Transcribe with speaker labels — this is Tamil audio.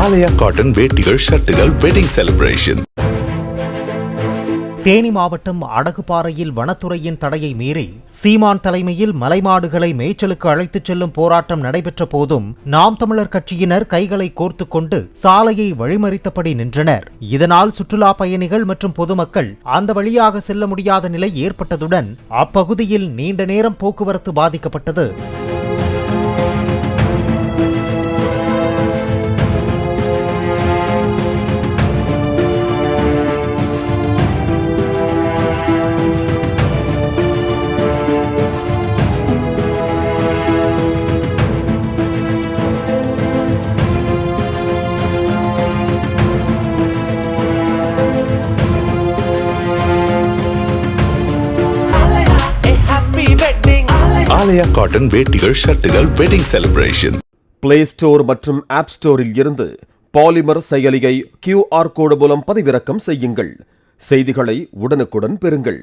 Speaker 1: ஆலயா காட்டன் வேட்டிகள் ஷர்ட்டுகள் வெட்டிங் செலிப்ரேஷன்.
Speaker 2: தேனி மாவட்டம் அடகுபாறையில் வனத்துறையின் தடையை மீறி சீமான் தலைமையில் மலைமாடுகளை மேய்ச்சலுக்கு அழைத்துச் செல்லும் போராட்டம் நடைபெற்ற போதும் நாம் தமிழர் கட்சியினர் கைகளை கோர்த்துக் கொண்டு சாலையை வழிமறித்தபடி நின்றனர். இதனால் சுற்றுலா பயணிகள் மற்றும் பொதுமக்கள் அந்த வழியாக செல்ல முடியாத நிலை ஏற்பட்டதுடன் அப்பகுதியில் நீண்ட நேரம் போக்குவரத்து பாதிக்கப்பட்டது.
Speaker 1: ஆலயா காட்டன் வேட்டிகள் ஷர்ட்டுகள் வெட்டிங் செலிப்ரேஷன்.
Speaker 3: பிளே ஸ்டோர் மற்றும் ஆப் ஸ்டோரில் இருந்து பாலிமர் செயலியை QR கோடு மூலம் பதிவிறக்கம் செய்யுங்கள். செய்திகளை உடனுக்குடன் பெறுங்கள்.